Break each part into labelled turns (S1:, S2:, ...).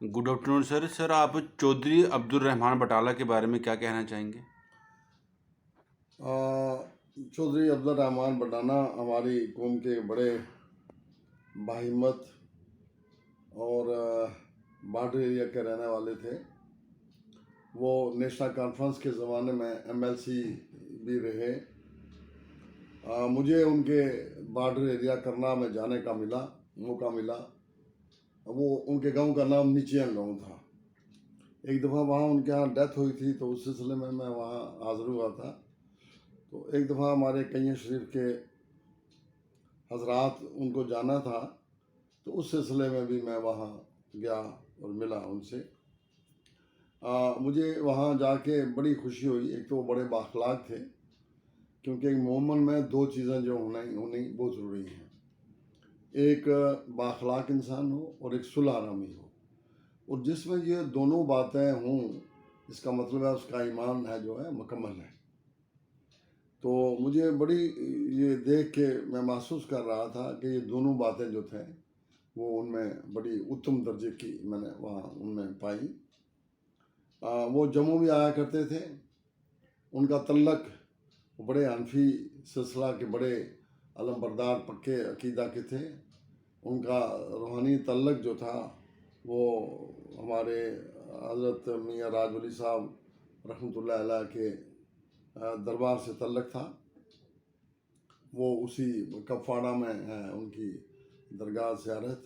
S1: Good afternoon sir. Sir, आप चौधरी अब्दुल-रहमान बटाला के बारे में क्या कहना चाहेंगे?
S2: चौधरी अब्दुल-रहमान बटाला हमारी कौम के बड़े बाहिम्मत और बॉर्डर एरिया के रहने वाले थे। वो नेशनल कॉन्फ्रेंस के ज़माने में MLC भी रहे। मुझे उनके बॉर्डर एरिया करना में जाने का मौका मिला। वो उनके गांव का नाम नीचियां गांव था। एक दफ़ा वहाँ उनके यहाँ डेथ हुई थी, तो उस सिलसिले में मैं वहाँ हाज़िर हुआ था। तो एक दफ़ा हमारे कैया शरीफ के हजरात उनको जाना था, तो उस सिलसिले में भी मैं वहाँ गया और मिला उनसे। मुझे वहाँ जाके बड़ी खुशी हुई। एक तो वो बड़े बाखलाक थे, क्योंकि एक मोमन में दो चीज़ें जो होनी बहुत ज़रूरी हैं। एक बाखलाक इंसान हो और एक सुलह-आरामी हो, और जिसमें ये दोनों बातें हों, इसका मतलब है उसका ईमान है जो है मुकम्मल है। तो मुझे बड़ी ये देख के मैं महसूस कर रहा था कि ये दोनों बातें जो थे वो उनमें बड़ी उत्तम दर्जे की मैंने वहाँ उनमें पाई। वो जम्मू भी आया करते थे। उनका तल्लक बड़े हनफी सिलसिला के बड़े अलमबरदार पक्के अकीदा के थे। उनका रूहानी तल्लक जो था वो हमारे हज़रत मियाँ राज वली साहब रहमतुल्लाह अलैह के दरबार से तल्लक था। वो उसी कफवाड़ा में है उनकी दरगाह ज़ियारत।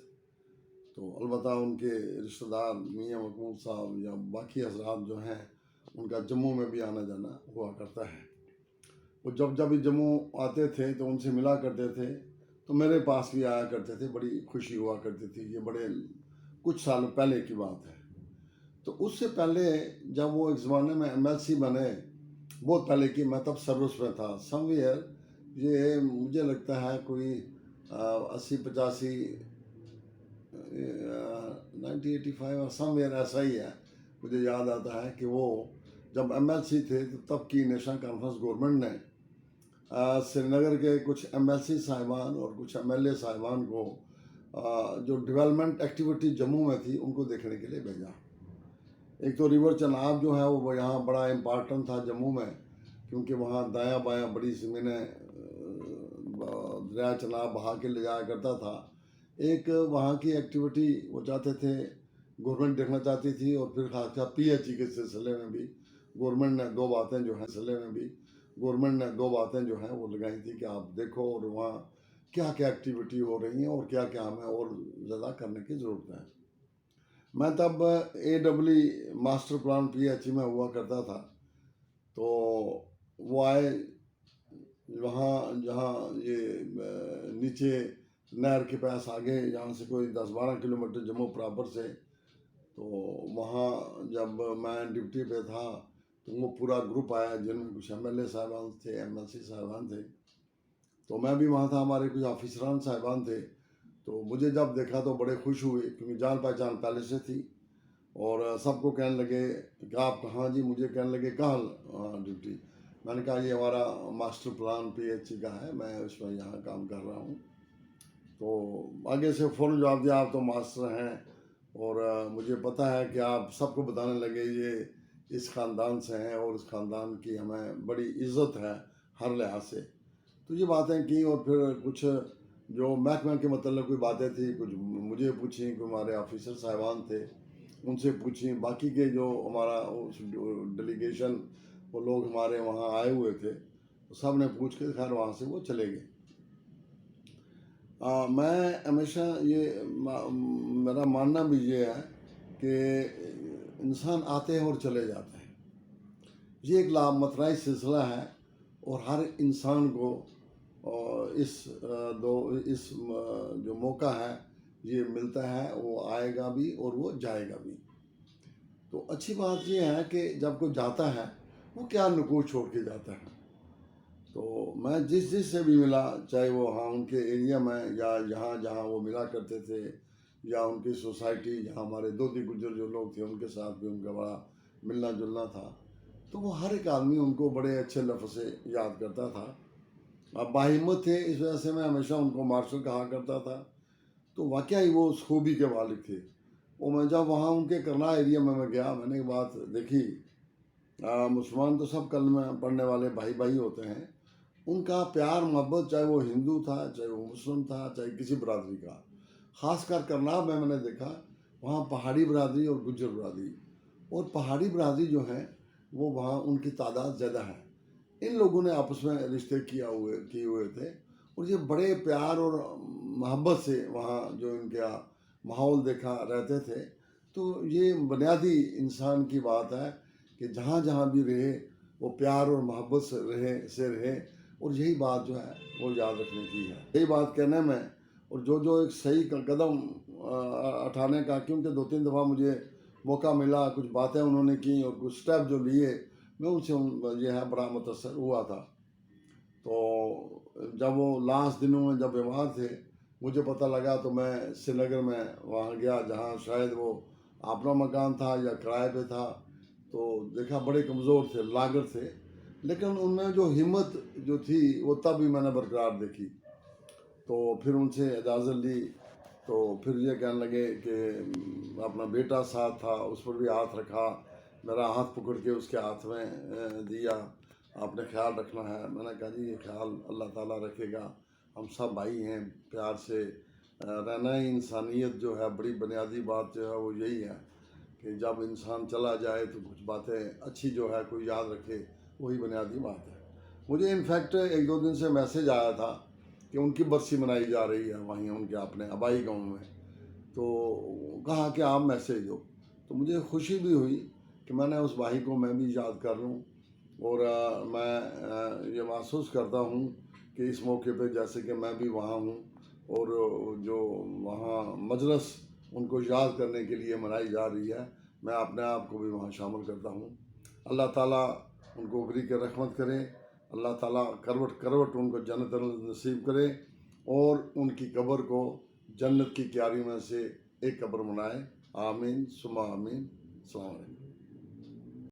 S2: तो अलबत्ता उनके रिश्तेदार मियाँ महमूद साहब या बाकी हजरात जो हैं, उनका जम्मू में भी आना जाना हुआ करता है। वो जब भी जम्मू आते थे तो उनसे मिला करते थे, तो मेरे पास भी आया करते थे। बड़ी खुशी हुआ करती थी। ये बड़े कुछ साल पहले की बात है। तो उससे पहले जब वो एक ज़माने में MLC बने, बहुत पहले की, मैं तब सर्विस में था समवेयर। ये मुझे लगता है कोई 80-85 1985 और समवेयर ऐसा ही है। मुझे याद आता है कि वो जब MLC थे तो तब की नेशनल कॉन्फ्रेंस गवर्नमेंट ने श्रीनगर के कुछ MLC साहिबान और कुछ MLA साहिबान को जो डेवलपमेंट एक्टिविटी जम्मू में थी उनको देखने के लिए भेजा। एक तो रिवर चनाब जो है वो यहाँ बड़ा इम्पॉर्टेंट था जम्मू में, क्योंकि वहाँ दायां बायां बड़ी ज़मीनें दरिया चनाब बहा के ले जाया करता था। एक वहाँ की एक्टिविटी वो चाहते थे, गवर्नमेंट देखना चाहती थी। और फिर खासकर PHE के सिलसिले में भी गवर्नमेंट ने दो बातें जो हैं वो लगाई थी कि आप देखो और वहाँ क्या क्या एक्टिविटी हो रही हैं और क्या क्या हमें और ज़्यादा करने की ज़रूरत है। मैं तब AEE मास्टर प्लान PHE में हुआ करता था। तो वो आए वहाँ जहाँ ये नीचे नहर के पास आगे, यहाँ से कोई 10-12 किलोमीटर जम्मू प्रॉपर से। तो वहाँ जब मैं ड्यूटी पे था तो वो पूरा ग्रुप आया, जिनमें कुछ MLA साहिबान थे, MLC साहिबान थे। तो मैं भी वहाँ था, हमारे कुछ ऑफिसरान साहिबान थे। तो मुझे जब देखा तो बड़े खुश हुए, क्योंकि जान पहचान पहले से थी। और सबको कहने लगे कि आप कहाँ जी? मुझे कहने लगे कहाँ ड्यूटी? मैंने कहा ये हमारा मास्टर प्लान PHE का है, मैं उसमें यहाँ काम कर रहा हूँ। तो आगे से फ़ौरन जवाब दिया, आप तो मास्टर हैं और मुझे पता है कि आप सबको बताने लगे ये इस ख़ानदान से हैं और इस ख़ानदान की हमें बड़ी इज़्ज़त है हर लिहाज से। तो ये बातें की, और फिर कुछ जो महकमे के मतलब कोई बातें थी, कुछ मुझे पूछी, कोई हमारे ऑफिसर साहिबान थे उनसे पूछी, बाकी के जो हमारा उस डेलीगेशन वो लोग हमारे वहाँ आए हुए थे, तो सब ने पूछ के खैर वहाँ से वो चले गए। मैं हमेशा ये मेरा मानना भी ये है कि इंसान आते हैं और चले जाते हैं। ये एक लामतनाई सिलसिला है, और हर इंसान को इस जो मौका है ये मिलता है, वो आएगा भी और वो जाएगा भी। तो अच्छी बात ये है कि जब कोई जाता है वो क्या नुकूर छोड़ के जाता है। तो मैं जिस से भी मिला, चाहे वो हाँ उनके एरिया में या जहाँ वो मिला करते थे, या उनकी सोसाइटी जहाँ हमारे धोती गुज्जर जो लोग थे उनके साथ भी उनका बड़ा मिलना जुलना था। तो वो हर एक आदमी उनको बड़े अच्छे लफ्ज़ से याद करता था। अब बाहिम्मत थे, इस वजह से मैं हमेशा उनको मार्शल कहा करता था। तो वाकई वो उस खूबी के मालिक थे। اور میں جب وہاں ان کے کرنا ایریا میں گیا، میں نے ایک بات دیکھی، مسلمان تو سب کلمہ پڑھنے والے بھائی بھائی ہوتے ہیں، ان کا پیار محبت چاہے وہ ہندو تھا، چاہے وہ مسلم تھا، چاہے کسی برادری کا، خاص کر کرناب میں نے دیکھا وہاں پہاڑی برادری اور گجر برادری، اور پہاڑی برادری جو ہے وہ وہاں ان کی تعداد زیادہ ہے، ان لوگوں نے آپس میں رشتے کیے ہوئے تھے، اور یہ بڑے پیار اور محبت سے وہاں جو ان کا ماحول دیکھا رہتے تھے۔ تو یہ بنیادی انسان کی بات ہے کہ جہاں جہاں بھی رہے وہ پیار اور محبت سے رہے، اور یہی بات جو ہے وہ یاد رکھنے کی ہے، یہی بات کہنے میں، اور جو ایک صحیح قدم اٹھانے کا، کیونکہ 2-3 دفعہ مجھے موقع ملا، کچھ باتیں انہوں نے کی اور کچھ سٹیپ جو لیے، میں ان سے یہ ہے بڑا متاثر ہوا تھا۔ تو جب وہ لاسٹ دنوں میں جب بیمار تھے، مجھے پتہ لگا تو میں سری نگر میں وہاں گیا، جہاں شاید وہ اپنا مکان تھا یا کرائے پہ تھا، تو دیکھا بڑے کمزور تھے، لاغر تھے، لیکن ان میں جو ہمت جو تھی وہ تب بھی میں نے برقرار دیکھی۔ تو پھر ان سے اجازت لی، تو پھر یہ کہنے لگے کہ اپنا بیٹا ساتھ تھا، اس پر بھی ہاتھ رکھا، میرا ہاتھ پکڑ کے اس کے ہاتھ میں دیا، آپ نے خیال رکھنا ہے۔ میں نے کہا جی یہ خیال اللہ تعالیٰ رکھے گا، ہم سب بھائی ہیں، پیار سے رہنا ہی انسانیت جو ہے، بڑی بنیادی بات جو ہے وہ یہی ہے کہ جب انسان چلا جائے تو کچھ باتیں اچھی جو ہے کوئی یاد رکھے، وہی بنیادی بات ہے۔ مجھے انفیکٹ 1-2 دن سے میسیج آیا تھا کہ ان کی برسی منائی جا رہی ہے وہیں ان کے اپنے آبائی گاؤں میں، تو کہا کہ آپ میسیج دو، تو مجھے خوشی بھی ہوئی کہ میں نے اس بھائی کو میں بھی یاد کر لوں، اور میں یہ محسوس کرتا ہوں کہ اس موقع پہ جیسے کہ میں بھی وہاں ہوں، اور جو وہاں مجلس ان کو یاد کرنے کے لیے منائی جا رہی ہے، میں اپنے آپ کو بھی وہاں شامل کرتا ہوں۔ اللہ تعالیٰ ان کو بری کے رحمت کرے، اللہ تعالیٰ کروٹ کروٹ ان کو جنت نصیب کرے، اور ان کی قبر کو جنت کی کیاری میں سے ایک قبر بنائے، آمین ثم آمین۔ السلام علیکم۔